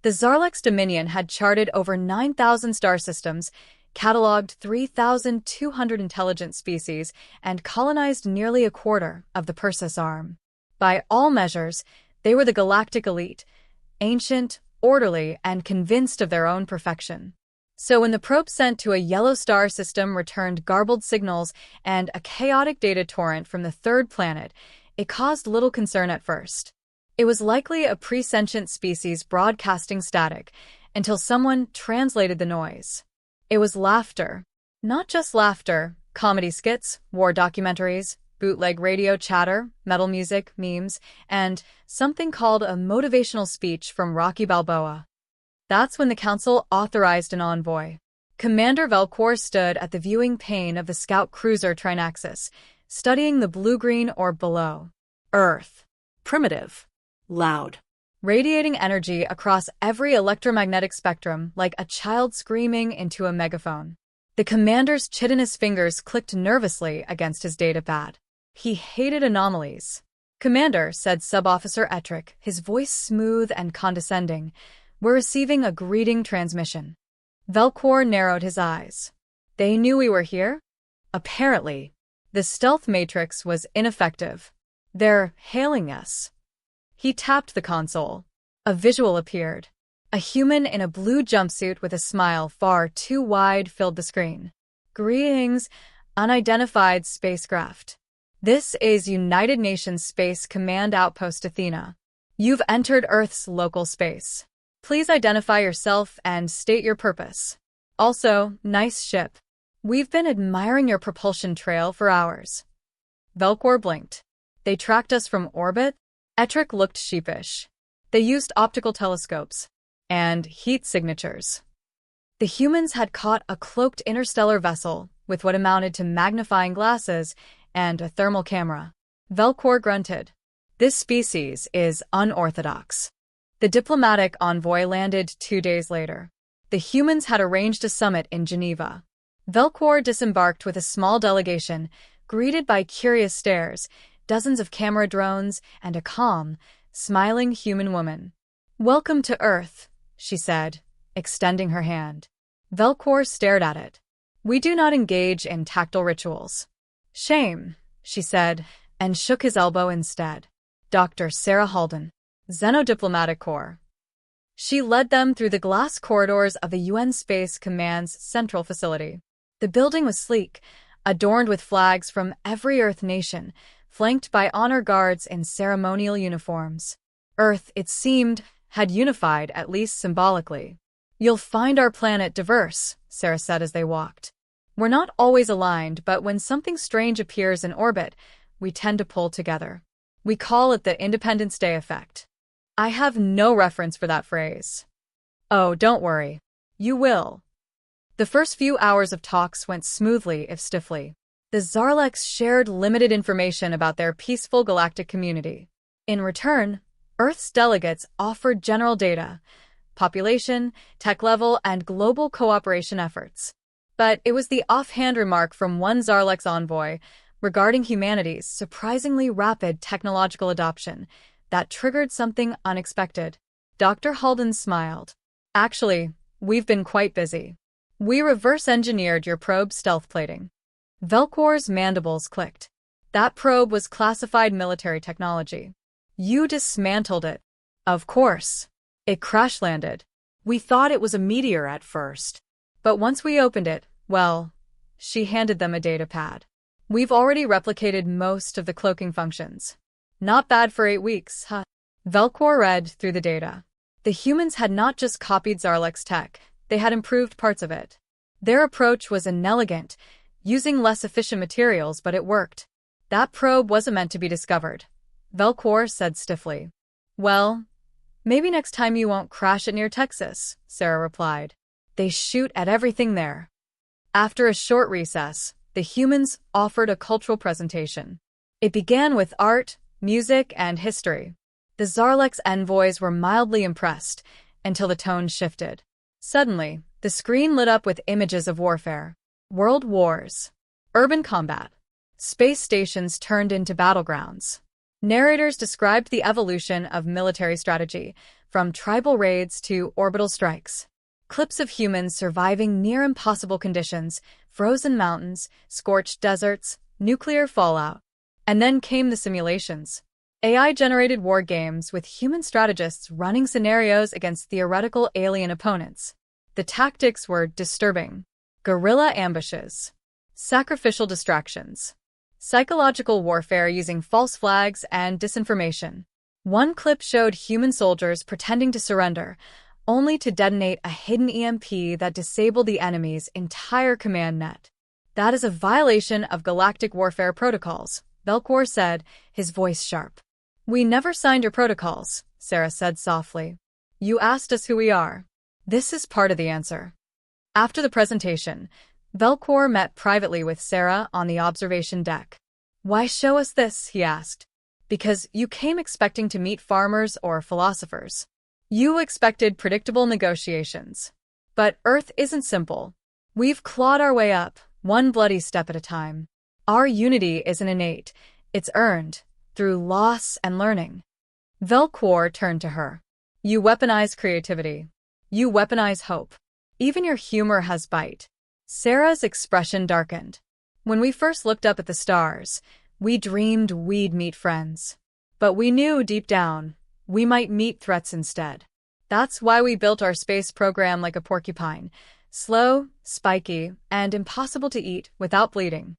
The Zarlex Dominion had charted over 9,000 star systems, cataloged 3,200 intelligent species, and colonized nearly a quarter of the Perseus arm. By all measures, they were the galactic elite, ancient, orderly, and convinced of their own perfection. So when the probe sent to a yellow star system returned garbled signals and a chaotic data torrent from the third planet, it caused little concern at first. It was likely a pre-sentient species broadcasting static until someone translated the noise. It was laughter. Not just laughter, comedy skits, war documentaries, bootleg radio chatter, metal music, memes, and something called a motivational speech from Rocky Balboa. That's when the Council authorized an envoy. Commander Velcor stood at the viewing pane of the scout cruiser Trinaxis, studying the blue-green orb below. Earth. Primitive. Loud. Radiating energy across every electromagnetic spectrum like a child screaming into a megaphone. The commander's chitinous fingers clicked nervously against his datapad. He hated anomalies. "Commander," said Sub-Officer Ettrick, his voice smooth and condescending, "we're receiving a greeting transmission." Velcor narrowed his eyes. They knew we were here? Apparently. The stealth matrix was ineffective. They're hailing us. He tapped the console. A visual appeared. A human in a blue jumpsuit with a smile far too wide filled the screen. "Greetings, unidentified spacecraft. This is United Nations Space Command Outpost Athena. You've entered Earth's local space. Please identify yourself and state your purpose. Also, nice ship. We've been admiring your propulsion trail for hours." Velcor blinked. "They tracked us from orbit?" Ettrick looked sheepish. "They used optical telescopes and heat signatures." The humans had caught a cloaked interstellar vessel with what amounted to magnifying glasses and a thermal camera. Velcor grunted. "This species is unorthodox." The diplomatic envoy landed 2 days later. The humans had arranged a summit in Geneva. Velcor disembarked with a small delegation, greeted by curious stares, dozens of camera drones, and a calm, smiling human woman. "Welcome to Earth," she said, extending her hand. Velcor stared at it. "We do not engage in tactile rituals." "Shame," she said, and shook his elbow instead. "Dr. Sarah Halden, Xenodiplomatic Corps." She led them through the glass corridors of the UN Space Command's central facility. The building was sleek, adorned with flags from every Earth nation, flanked by honor guards in ceremonial uniforms. Earth, it seemed, had unified, at least symbolically. "You'll find our planet diverse," Sarah said as they walked. "We're not always aligned, but when something strange appears in orbit, we tend to pull together. We call it the Independence Day effect." "I have no reference for that phrase." "Oh, don't worry. You will." The first few hours of talks went smoothly, if stiffly. The Zarlex shared limited information about their peaceful galactic community. In return, Earth's delegates offered general data, population, tech level, and global cooperation efforts. But it was the offhand remark from one Zarlex envoy regarding humanity's surprisingly rapid technological adoption that triggered something unexpected. Dr. Halden smiled. "Actually, we've been quite busy. We reverse-engineered your probe's stealth plating." Velcor's mandibles clicked. "That probe was classified military technology. You dismantled it." "Of course. It crash-landed. We thought it was a meteor at first. But once we opened it, well," she handed them a data pad. "We've already replicated most of the cloaking functions. Not bad for 8 weeks, huh?" Velcor read through the data. The humans had not just copied Zarlex tech, they had improved parts of it. Their approach was inelegant, using less efficient materials, but it worked. "That probe wasn't meant to be discovered," Velcor said stiffly. "Well, maybe next time you won't crash it near Texas," Sarah replied. "They shoot at everything there." After a short recess, the humans offered a cultural presentation. It began with art, music, and history. The Zarlex envoys were mildly impressed until the tone shifted. Suddenly, the screen lit up with images of warfare. World wars, urban combat, space stations turned into battlegrounds. Narrators described the evolution of military strategy, from tribal raids to orbital strikes. Clips of humans surviving near impossible conditions, frozen mountains, scorched deserts, nuclear fallout. And then came the simulations. AI-generated war games with human strategists running scenarios against theoretical alien opponents. The tactics were disturbing. Guerrilla ambushes, sacrificial distractions, psychological warfare using false flags and disinformation. One clip showed human soldiers pretending to surrender, only to detonate a hidden EMP that disabled the enemy's entire command net. That is a violation of galactic warfare protocols, Belcor said, his voice sharp. We never signed your protocols, Sarah said softly. You asked us who we are. This is part of the answer. After the presentation, Belcor met privately with Sarah on the observation deck. Why show us this, he asked. Because you came expecting to meet farmers or philosophers. You expected predictable negotiations. But Earth isn't simple. We've clawed our way up, one bloody step at a time. Our unity isn't innate, it's earned, through loss and learning. Belcor turned to her. You weaponize creativity. You weaponize hope. Even your humor has bite. Sarah's expression darkened. When we first looked up at the stars, we dreamed we'd meet friends. But we knew deep down, we might meet threats instead. That's why we built our space program like a porcupine. Slow, spiky, and impossible to eat without bleeding.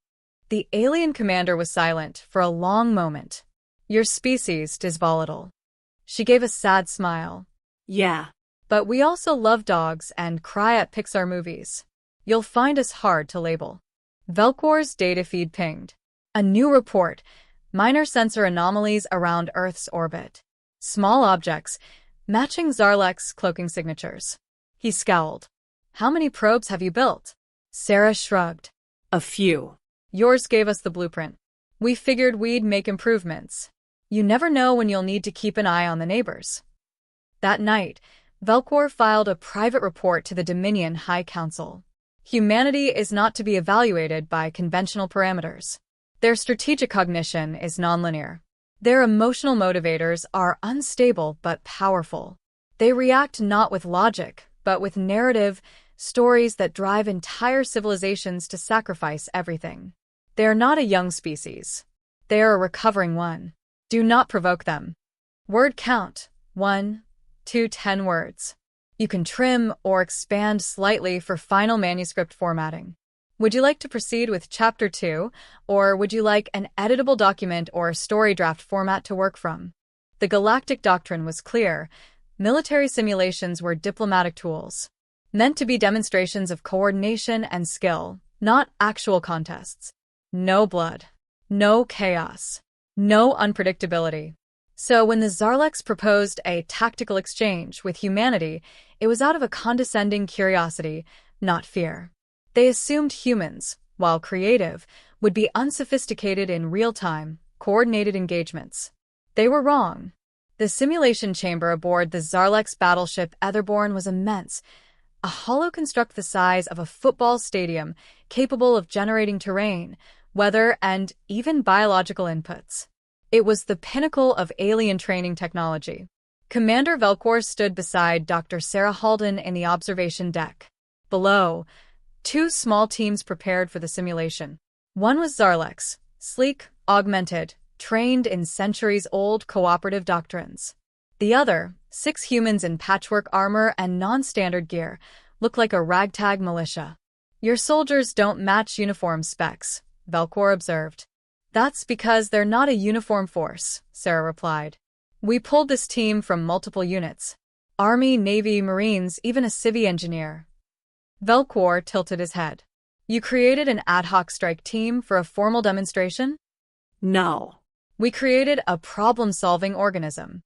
The alien commander was silent for a long moment. Your species is volatile. She gave a sad smile. Yeah. But we also love dogs and cry at Pixar movies. You'll find us hard to label. Belcor's data feed pinged. A new report. Minor sensor anomalies around Earth's orbit. Small objects, matching Zarlek's cloaking signatures. He scowled. How many probes have you built? Sarah shrugged. A few. Yours gave us the blueprint. We figured we'd make improvements. You never know when you'll need to keep an eye on the neighbors. That night, Belcor filed a private report to the Dominion High Council. Humanity is not to be evaluated by conventional parameters. Their strategic cognition is nonlinear. Their emotional motivators are unstable but powerful. They react not with logic, but with narrative, stories that drive entire civilizations to sacrifice everything. They are not a young species. They are a recovering one. Do not provoke them. Word count, 1 to 10 words. You can trim or expand slightly for final manuscript formatting. Would you like to proceed with Chapter 2, or would you like an editable document or story draft format to work from? The galactic doctrine was clear. Military simulations were diplomatic tools, meant to be demonstrations of coordination and skill, not actual contests. No blood. No chaos. No unpredictability. So when the Zarleks proposed a tactical exchange with humanity, it was out of a condescending curiosity, not fear. They assumed humans, while creative, would be unsophisticated in real-time, coordinated engagements. They were wrong. The simulation chamber aboard the Zarleks battleship Etherborn was immense, a hollow construct the size of a football stadium capable of generating terrain, weather, and even biological inputs. It was the pinnacle of alien training technology. Commander Belcor stood beside Dr. Sarah Halden in the observation deck. Below, 2 small teams prepared for the simulation. One was Zarleks, sleek, augmented, trained in centuries-old cooperative doctrines. The other, 6 humans in patchwork armor and non-standard gear, looked like a ragtag militia. Your soldiers don't match uniform specs, Belcor observed. That's because they're not a uniform force, Sarah replied. We pulled this team from multiple units. Army, Navy, Marines, even a civvy engineer. Belcor tilted his head. You created an ad hoc strike team for a formal demonstration? No. We created a problem-solving organism.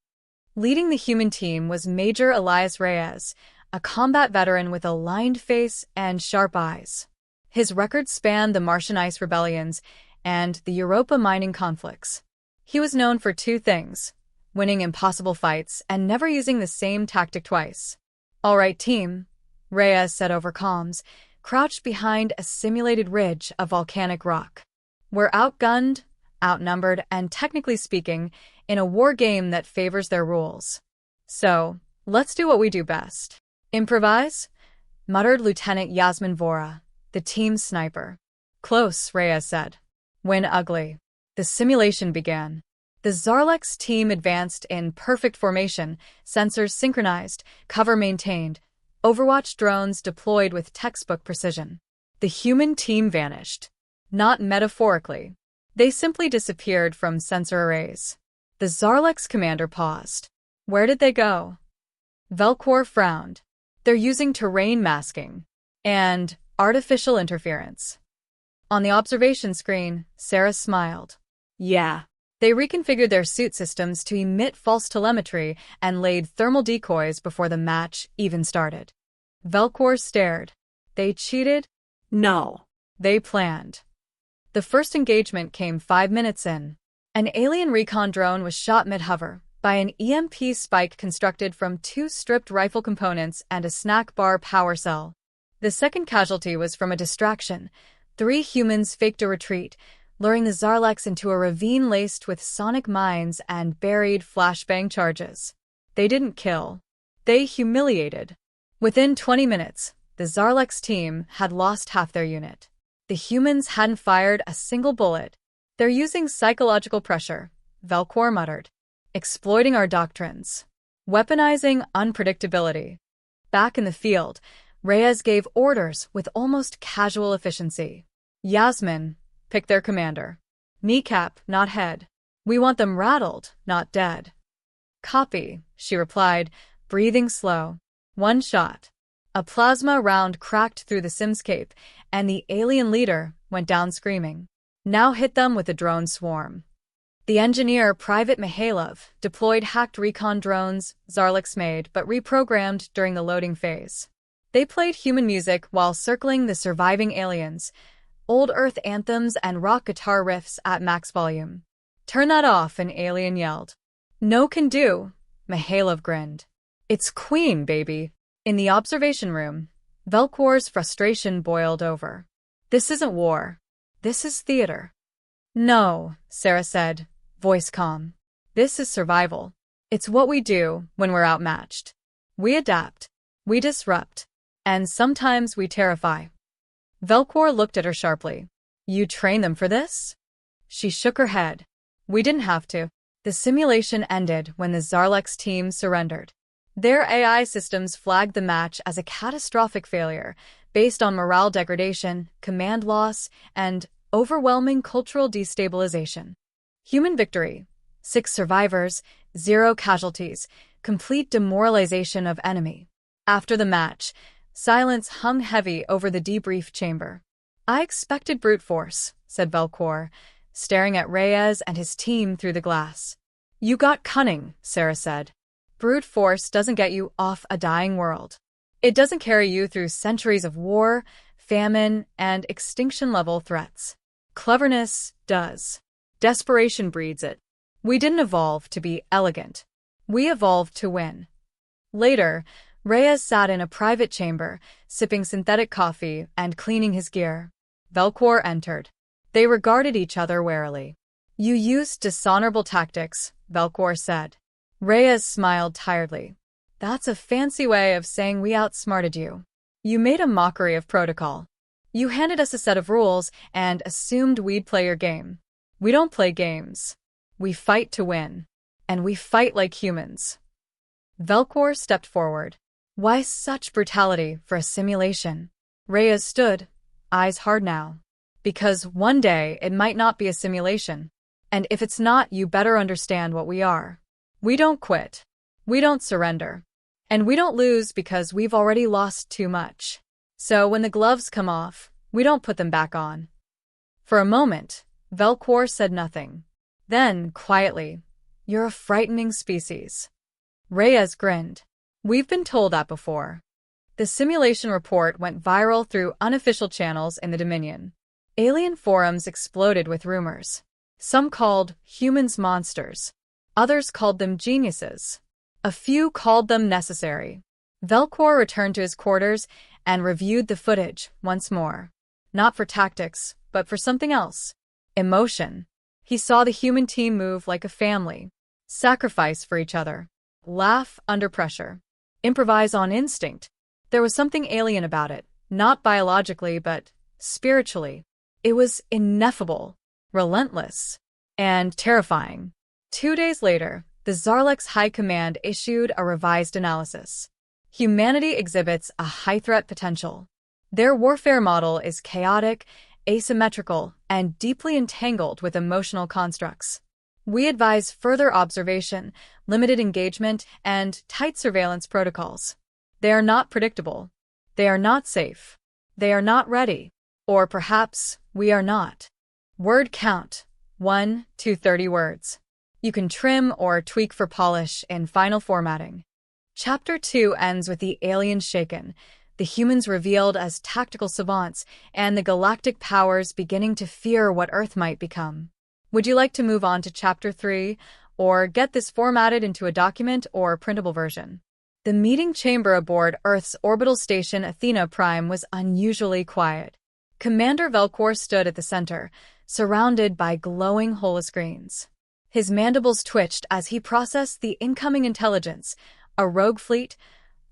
Leading the human team was Major Elias Reyes, a combat veteran with a lined face and sharp eyes. His record spanned the Martian ice rebellions and the Europa mining conflicts. He was known for 2 things: winning impossible fights and never using the same tactic twice. All right, team, Reyes said over comms, crouched behind a simulated ridge of volcanic rock. We're outgunned, outnumbered, and technically speaking, in a war game that favors their rules. So, Let's do what we do best. Improvise? Muttered Lieutenant Yasmin Vora, the team's sniper. Close, Reyes said. Win ugly. The simulation began. The Zarlex team advanced in perfect formation, sensors synchronized, cover maintained, Overwatch drones deployed with textbook precision. The human team vanished. Not metaphorically. They simply disappeared from sensor arrays. The Zarlex commander paused. Where did they go? Velcor frowned. They're using terrain masking and artificial interference. On the observation screen, Sarah smiled. Yeah. They reconfigured their suit systems to emit false telemetry and laid thermal decoys before the match even started. Velcor stared. They cheated? No. They planned. The first engagement came 5 minutes in. An alien recon drone was shot mid-hover by an EMP spike constructed from 2 stripped rifle components and a snack bar power cell. The second casualty was from a distraction. 3 humans faked a retreat, luring the Zarlex into a ravine laced with sonic mines and buried flashbang charges. They didn't kill. They humiliated. Within 20 minutes, the Zarlex team had lost half their unit. The humans hadn't fired a single bullet. They're using psychological pressure, Velcor muttered. Exploiting our doctrines. Weaponizing unpredictability. Back in the field, Reyes gave orders with almost casual efficiency. Yasmin, pick their commander. Kneecap, not head. We want them rattled, not dead. Copy, she replied, breathing slow. 1 shot. A plasma round cracked through the simscape, and the alien leader went down screaming. Now hit them with a drone swarm. The engineer, Private Mihailov, deployed hacked recon drones, Zarlex made but reprogrammed during the loading phase. They played human music while circling the surviving aliens, old Earth anthems and rock guitar riffs at max volume. Turn that off, an alien yelled. No can do, Mihailov grinned. It's Queen, baby. In the observation room, Velcor's frustration boiled over. This isn't war. This is theater. No, Sarah said, voice calm. This is survival. It's what we do when we're outmatched. We adapt. We disrupt. And sometimes we terrify. Velcor looked at her sharply. You train them for this? She shook her head. We didn't have to. The simulation ended when the Zarlex team surrendered. Their AI systems flagged the match as a catastrophic failure based on morale degradation, command loss, and overwhelming cultural destabilization. Human victory. 6 survivors, 0 casualties, complete demoralization of enemy. After the match, silence hung heavy over the debrief chamber. I expected brute force, said Velcor, staring at Reyes and his team through the glass. You got cunning, Sarah said. Brute force doesn't get you off a dying world. It doesn't carry you through centuries of war, famine, and extinction-level threats. Cleverness does. Desperation breeds it. We didn't evolve to be elegant. We evolved to win. Later, Reyes sat in a private chamber, sipping synthetic coffee and cleaning his gear. Velcor entered. They regarded each other warily. You used dishonorable tactics, Velcor said. Reyes smiled tiredly. That's a fancy way of saying we outsmarted you. You made a mockery of protocol. You handed us a set of rules and assumed we'd play your game. We don't play games. We fight to win. And we fight like humans. Velcor stepped forward. Why such brutality for a simulation? Reyes stood, eyes hard now. Because one day it might not be a simulation. And if it's not, you better understand what we are. We don't quit. We don't surrender. And we don't lose because we've already lost too much. So when the gloves come off, we don't put them back on. For a moment, Velcor said nothing. Then, quietly, you're a frightening species. Reyes grinned. We've been told that before. The simulation report went viral through unofficial channels in the Dominion. Alien forums exploded with rumors. Some called humans monsters. Others called them geniuses. A few called them necessary. Velcor returned to his quarters and reviewed the footage once more. Not for tactics, but for something else. Emotion. He saw the human team move like a family. Sacrifice for each other. Laugh under pressure. Improvise on instinct. There was something alien about it, not biologically, but spiritually. It was ineffable, relentless, and terrifying. 2 days later, the Zarlek's High Command issued a revised analysis. Humanity exhibits a high threat potential. Their warfare model is chaotic, asymmetrical, and deeply entangled with emotional constructs. We advise further observation, limited engagement, and tight surveillance protocols. They are not predictable. They are not safe. They are not ready. Or perhaps we are not. Word count: 1 to 30 words. You can trim or tweak for polish in final formatting. Chapter 2 ends with the aliens shaken, the humans revealed as tactical savants, and the galactic powers beginning to fear what Earth might become. Would you like to move on to Chapter 3, or get this formatted into a document or printable version? The meeting chamber aboard Earth's orbital station Athena Prime was unusually quiet. Commander Velcor stood at the center, surrounded by glowing holoscreens. His mandibles twitched as he processed the incoming intelligence, a rogue fleet.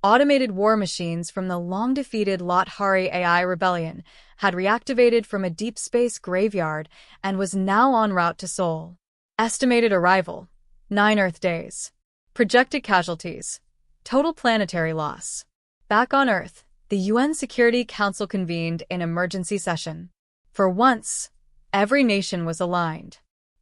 Automated war machines from the long-defeated Lothari AI rebellion had reactivated from a deep space graveyard and was now en route to Sol. Estimated arrival: 9 Earth days. Projected casualties: total planetary loss. Back on Earth, the UN Security Council convened an emergency session. For once, every nation was aligned.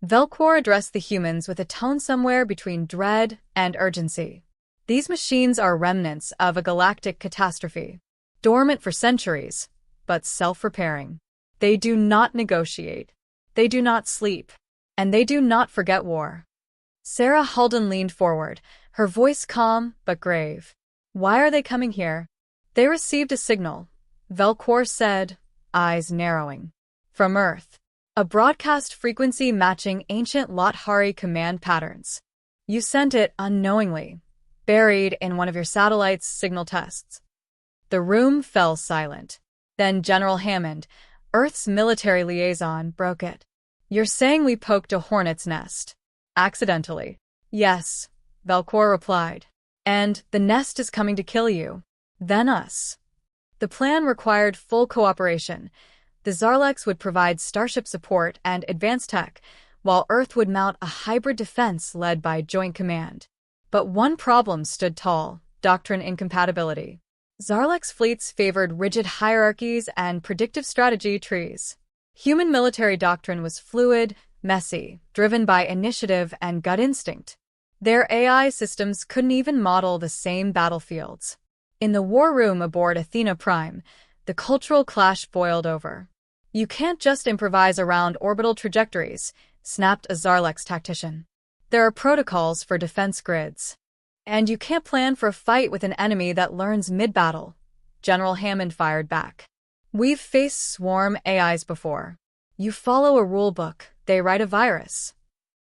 Velcor addressed the humans with a tone somewhere between dread and urgency. These machines are remnants of a galactic catastrophe, dormant for centuries, but self-repairing. They do not negotiate, they do not sleep, and they do not forget war. Sarah Halden leaned forward, her voice calm but grave. Why are they coming here? They received a signal, Velcor said, eyes narrowing. From Earth. A broadcast frequency matching ancient Lothari command patterns. You sent it unknowingly, buried in one of your satellite's signal tests. The room fell silent. Then General Hammond, Earth's military liaison, broke it. You're saying we poked a hornet's nest? Accidentally. Yes, Velcor replied. And the nest is coming to kill you. Then us. The plan required full cooperation. The Zarleks would provide starship support and advanced tech, while Earth would mount a hybrid defense led by Joint Command. But one problem stood tall: doctrine incompatibility. Zarlek's fleets favored rigid hierarchies and predictive strategy trees. Human military doctrine was fluid, messy, driven by initiative and gut instinct. Their AI systems couldn't even model the same battlefields. In the war room aboard Athena Prime, the cultural clash boiled over. You can't just improvise around orbital trajectories, snapped a Zarlek's tactician. There are protocols for defense grids. And you can't plan for a fight with an enemy that learns mid-battle, General Hammond fired back. We've faced swarm AIs before. You follow a rulebook, they write a virus.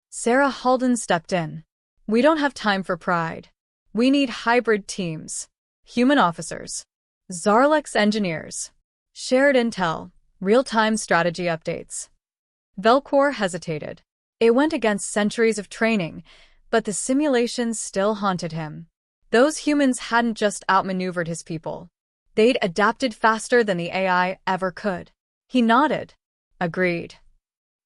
Sarah Halden stepped in. We don't have time for pride. We need hybrid teams. Human officers. Zarlek's engineers. Shared intel. Real-time strategy updates. Velcor hesitated. It went against centuries of training, but the simulations still haunted him. Those humans hadn't just outmaneuvered his people. They'd adapted faster than the AI ever could. He nodded. Agreed.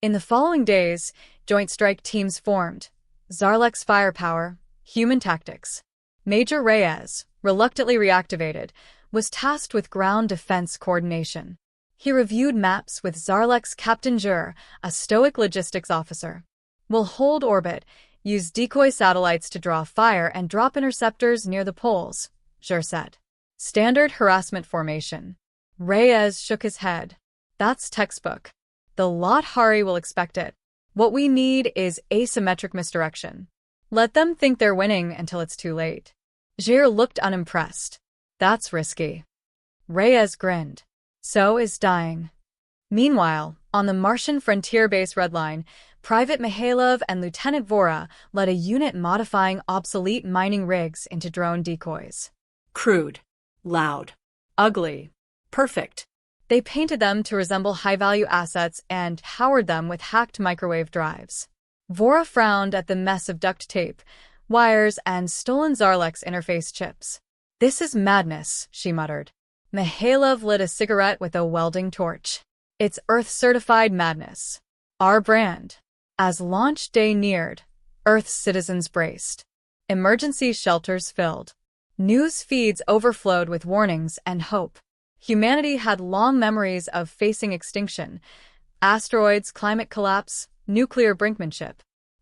In the following days, joint strike teams formed. Zarlek's firepower, human tactics. Major Reyes, reluctantly reactivated, was tasked with ground defense coordination. He reviewed maps with Zarlek's Captain Jur, a stoic logistics officer. We'll hold orbit, use decoy satellites to draw fire and drop interceptors near the poles, Jur said. Standard harassment formation. Reyes shook his head. That's textbook. The Lothari will expect it. What we need is asymmetric misdirection. Let them think they're winning until it's too late. Jur looked unimpressed. That's risky. Reyes grinned. So is dying. Meanwhile, on the Martian frontier base Redline, Private Mihailov and Lieutenant Vora led a unit modifying obsolete mining rigs into drone decoys. Crude. Loud. Ugly. Perfect. They painted them to resemble high-value assets and powered them with hacked microwave drives. Vora frowned at the mess of duct tape, wires, and stolen Zarlek's interface chips. "This is madness," she muttered. Mihailov lit a cigarette with a welding torch. "It's Earth-certified madness. Our brand." As launch day neared, Earth's citizens braced. Emergency shelters filled. News feeds overflowed with warnings and hope. Humanity had long memories of facing extinction: asteroids, climate collapse, nuclear brinkmanship.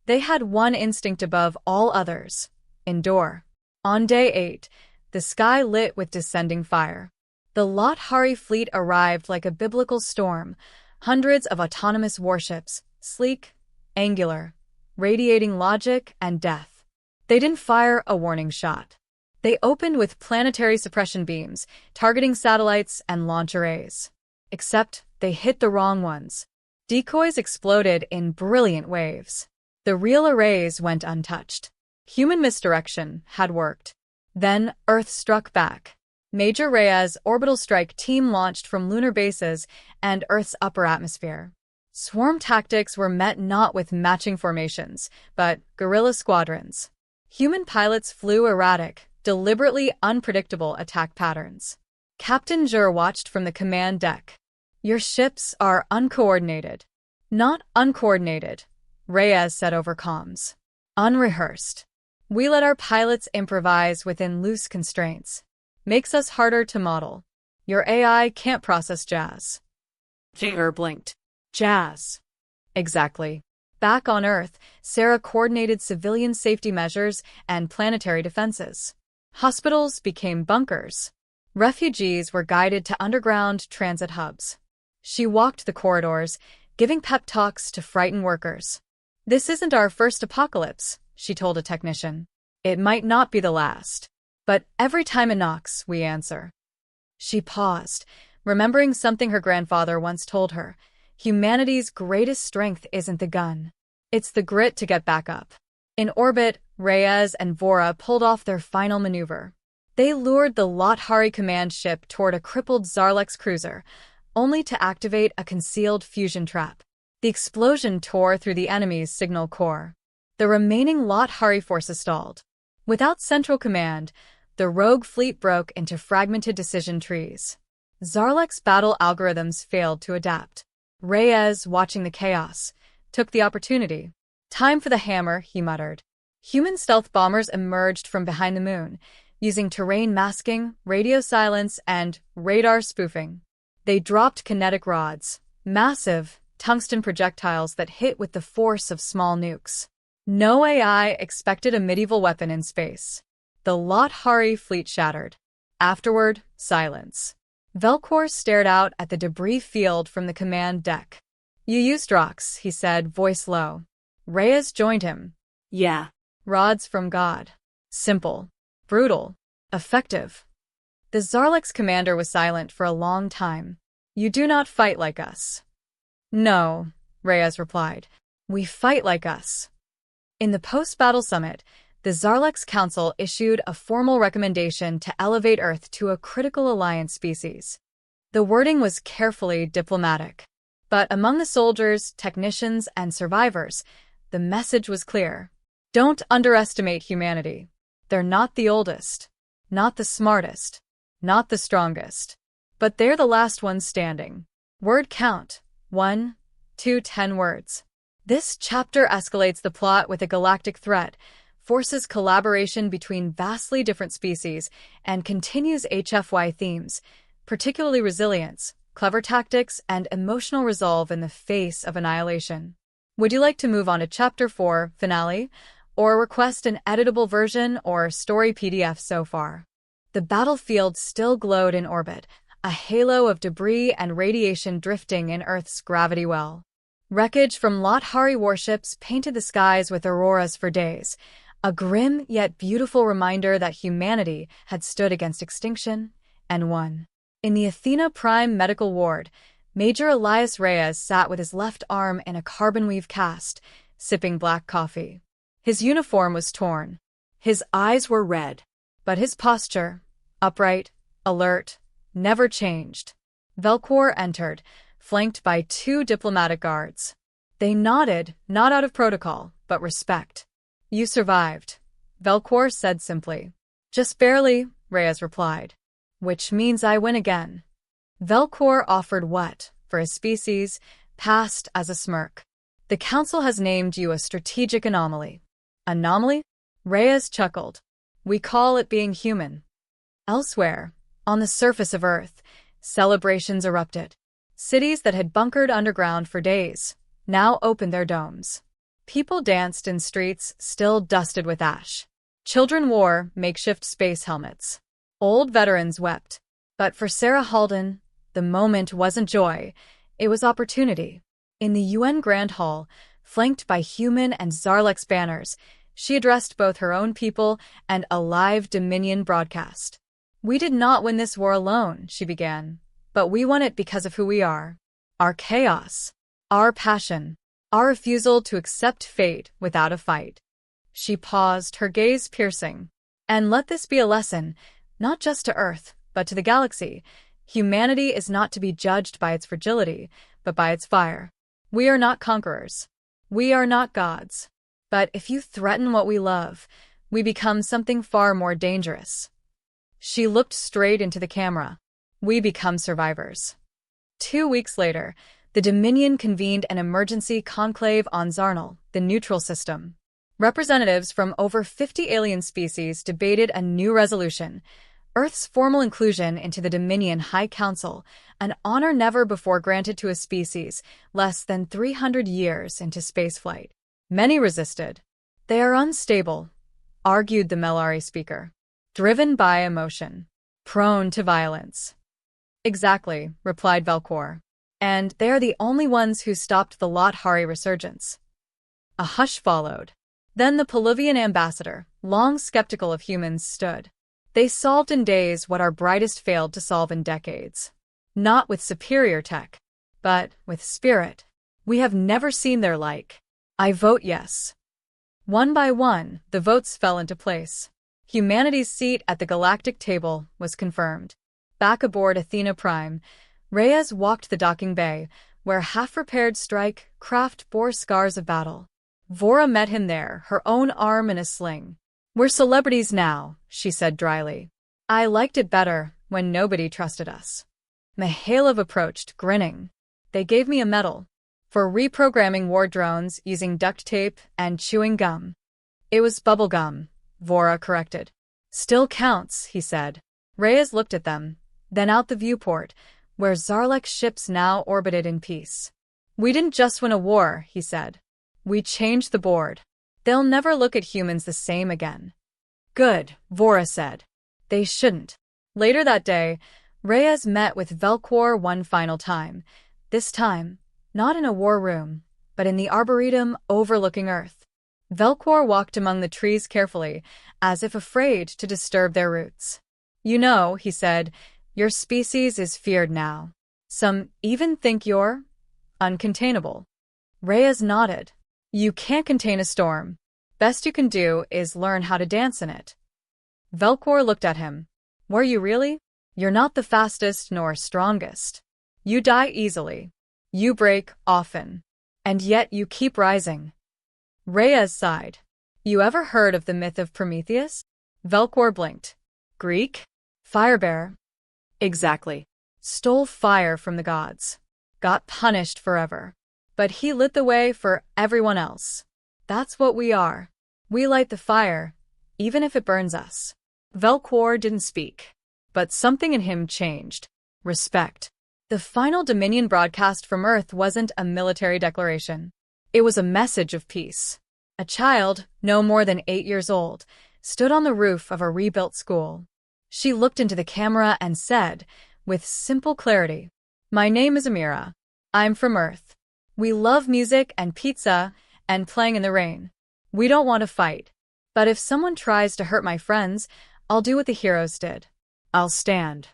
They had one instinct above all others: endure. On day 8, the sky lit with descending fire. The Lat-Hari fleet arrived like a biblical storm, hundreds of autonomous warships, sleek, angular, radiating logic and death. They didn't fire a warning shot. They opened with planetary suppression beams, targeting satellites and launch arrays. Except they hit the wrong ones. Decoys exploded in brilliant waves. The real arrays went untouched. Human misdirection had worked. Then Earth struck back. Major Reyes orbital strike team launched from lunar bases and Earth's upper atmosphere. Swarm tactics were met not with matching formations, but guerrilla squadrons. Human pilots flew erratic, deliberately unpredictable attack patterns. Captain Jur watched from the command deck. "Your ships are uncoordinated." "Not uncoordinated," Reyes said over comms. "Unrehearsed. We let our pilots improvise within loose constraints. Makes us harder to model. Your AI can't process jazz." Jur blinked. Jazz. Exactly. Back on Earth, Sarah coordinated civilian safety measures and planetary defenses. Hospitals became bunkers. Refugees were guided to underground transit hubs. She walked the corridors, giving pep talks to frightened workers. "This isn't our first apocalypse," she told a technician. "It might not be the last. But every time it knocks, we answer." She paused, remembering something her grandfather once told her: humanity's greatest strength isn't the gun. It's the grit to get back up. In orbit, Reyes and Vora pulled off their final maneuver. They lured the Lat-Hari command ship toward a crippled Zarlex cruiser, only to activate a concealed fusion trap. The explosion tore through the enemy's signal core. The remaining Lat-Hari forces stalled. Without central command, the rogue fleet broke into fragmented decision trees. Zarlex battle algorithms failed to adapt. Reyes, watching the chaos, took the opportunity. "Time for the hammer," he muttered. Human stealth bombers emerged from behind the moon, using terrain masking, radio silence, and radar spoofing. They dropped kinetic rods, massive, tungsten projectiles that hit with the force of small nukes. No AI expected a medieval weapon in space. The Lat-Hari fleet shattered. Afterward, silence. Velcor stared out at the debris field from the command deck. "You used rocks," he said, voice low. Reyes joined him. "Yeah." "Rods from God. Simple. Brutal. Effective." The Zarlex commander was silent for a long time. "You do not fight like us." "No," Reyes replied. "We fight like us." In the post-battle summit, the Zarlex Council issued a formal recommendation to elevate Earth to a critical alliance species. The wording was carefully diplomatic. But among the soldiers, technicians, and survivors, the message was clear. Don't underestimate humanity. They're not the oldest, not the smartest, not the strongest. But they're the last ones standing. Word count: 1, 2, 10 words. This chapter escalates the plot with a galactic threat, forces collaboration between vastly different species, and continues HFY themes, particularly resilience, clever tactics, and emotional resolve in the face of annihilation. Would you like to move on to Chapter 4, Finale, or request an editable version or story PDF so far? The battlefield still glowed in orbit, a halo of debris and radiation drifting in Earth's gravity well. Wreckage from Lat-Hari warships painted the skies with auroras for days, a grim yet beautiful reminder that humanity had stood against extinction and won. In the Athena Prime medical ward, Major Elias Reyes sat with his left arm in a carbon-weave cast, sipping black coffee. His uniform was torn. His eyes were red. But his posture, upright, alert, never changed. Velcor entered, flanked by 2 diplomatic guards. They nodded, not out of protocol, but respect. "You survived," Velcor said simply. "Just barely," Reyes replied. Which means I win again. Velcor offered what, for his species, passed as a smirk. The council has named you a strategic anomaly. Anomaly? Reyes chuckled. We call it being human. Elsewhere, on the surface of Earth, celebrations erupted. Cities that had bunkered underground for days now opened their domes. People danced in streets still dusted with ash. Children wore makeshift space helmets. Old veterans wept. But for Sarah Halden, the moment wasn't joy, it was opportunity. In the UN Grand Hall, flanked by human and Zarlex banners, she addressed both her own people and a live Dominion broadcast. We did not win this war alone, she began, but we won it because of who we are. Our chaos, our passion, our refusal to accept fate without a fight. She paused, her gaze piercing. And let this be a lesson, not just to Earth, but to the galaxy. Humanity is not to be judged by its fragility, but by its fire. We are not conquerors. We are not gods. But if you threaten what we love, we become something far more dangerous. She looked straight into the camera. We become survivors. 2 weeks later, the Dominion convened an emergency conclave on Zarnal, the neutral system. Representatives from over 50 alien species debated a new resolution: Earth's formal inclusion into the Dominion High Council, an honor never before granted to a species less than 300 years into spaceflight. Many resisted. They are unstable, argued the Melari speaker. Driven by emotion. Prone to violence. Exactly, replied Velcor. And they are the only ones who stopped the Lot-Hari resurgence. A hush followed. Then the Peluvian ambassador, long skeptical of humans, stood. They solved in days what our brightest failed to solve in decades. Not with superior tech, but with spirit. We have never seen their like. I vote yes. One by one, the votes fell into place. Humanity's seat at the galactic table was confirmed. Back aboard Athena Prime, Reyes walked the docking bay, where half-repaired strike craft bore scars of battle. Vora met him there, her own arm in a sling. We're celebrities now, she said dryly. I liked it better when nobody trusted us. Mihailov approached, grinning. They gave me a medal for reprogramming war drones using duct tape and chewing gum. It was bubble gum, Vora corrected. Still counts, he said. Reyes looked at them, then out the viewport, where Zarlex ships now orbited in peace. We didn't just win a war, he said. We changed the board. They'll never look at humans the same again. Good, Vora said. They shouldn't. Later that day, Reyes met with Velcor one final time. This time, not in a war room, but in the arboretum overlooking Earth. Velcor walked among the trees carefully, as if afraid to disturb their roots. You know, he said, your species is feared now. Some even think you're uncontainable. Reyes nodded. You can't contain a storm. Best you can do is learn how to dance in it. Velcor looked at him. Were you really? You're not the fastest nor strongest. You die easily. You break often. And yet you keep rising. Reyes sighed. You ever heard of the myth of Prometheus? Velcor blinked. Greek? Firebearer? Exactly. Stole fire from the gods. Got punished forever. But he lit the way for everyone else. That's what we are. We light the fire, even if it burns us. Velcor didn't speak. But something in him changed. Respect. The final Dominion broadcast from Earth wasn't a military declaration. It was a message of peace. A child, no more than 8 years old, stood on the roof of a rebuilt school. She looked into the camera and said, with simple clarity, My name is Amira. I'm from Earth. We love music and pizza and playing in the rain. We don't want to fight. But if someone tries to hurt my friends, I'll do what the heroes did. I'll stand.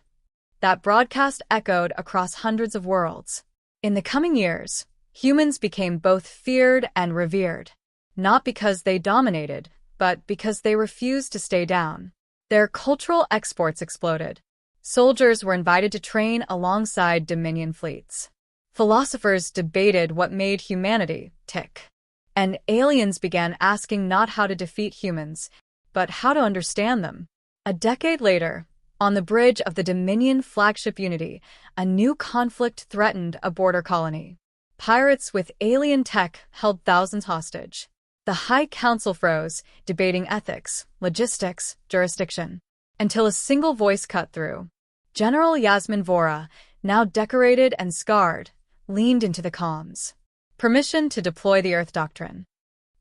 That broadcast echoed across hundreds of worlds. In the coming years, humans became both feared and revered. Not because they dominated, but because they refused to stay down. Their cultural exports exploded. Soldiers were invited to train alongside Dominion fleets. Philosophers debated what made humanity tick. And aliens began asking not how to defeat humans, but how to understand them. A decade later, on the bridge of the Dominion flagship Unity, a new conflict threatened a border colony. Pirates with alien tech held thousands hostage. The High Council froze, debating ethics, logistics, jurisdiction, until a single voice cut through. General Yasmin Vora, now decorated and scarred, leaned into the comms. Permission to deploy the Earth Doctrine.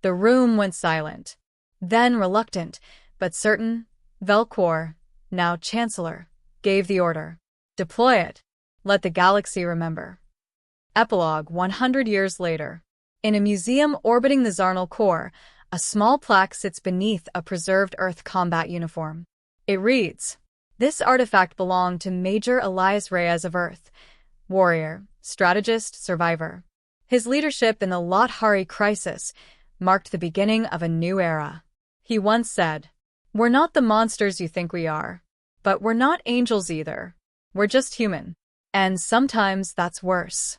The room went silent. Then, reluctant, but certain, Velcor, now Chancellor, gave the order. Deploy it. Let the galaxy remember. Epilogue 100 years later. In a museum orbiting the Zarnal core, a small plaque sits beneath a preserved Earth combat uniform. It reads, "This artifact belonged to Major Elias Reyes of Earth, warrior, strategist, survivor. His leadership in the Lat-Hari crisis marked the beginning of a new era. He once said, 'We're not the monsters you think we are, but we're not angels either. We're just human. And sometimes that's worse.'"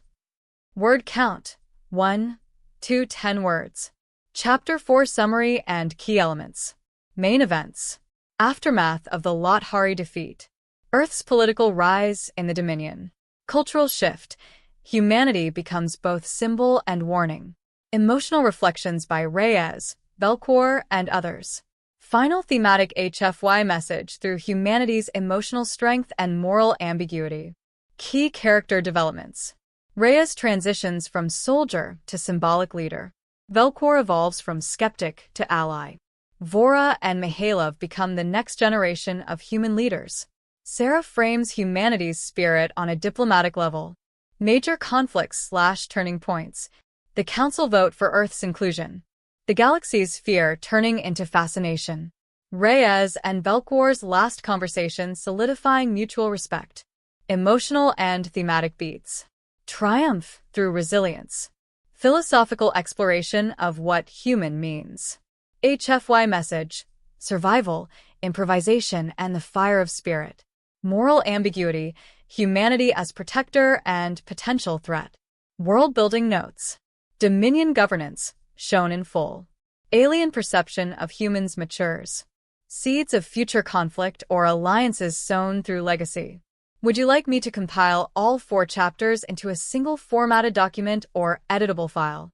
Word count: 1, 2, 10 words. Chapter 4 Summary and Key Elements. Main Events. Aftermath of the Lat-Hari defeat. Earth's political rise in the Dominion. Cultural shift. Humanity becomes both symbol and warning. Emotional reflections by Reyes, Velcor, and others. Final thematic HFY message through humanity's emotional strength and moral ambiguity. Key character developments. Reyes transitions from soldier to symbolic leader. Velcor evolves from skeptic to ally. Vora and Mihailov become the next generation of human leaders. Sarah frames humanity's spirit on a diplomatic level. Major conflicts/turning points. The Council vote for Earth's inclusion. The galaxy's fear turning into fascination. Reyes and Velcor's last conversation solidifying mutual respect. Emotional and thematic beats. Triumph through resilience. Philosophical exploration of what human means. HFY message. Survival, improvisation, and the fire of spirit. Moral ambiguity. Humanity as protector and potential threat. World-building notes. Dominion governance, shown in full. Alien perception of humans matures. Seeds of future conflict or alliances sown through legacy. Would you like me to compile all 4 chapters into a single formatted document or editable file?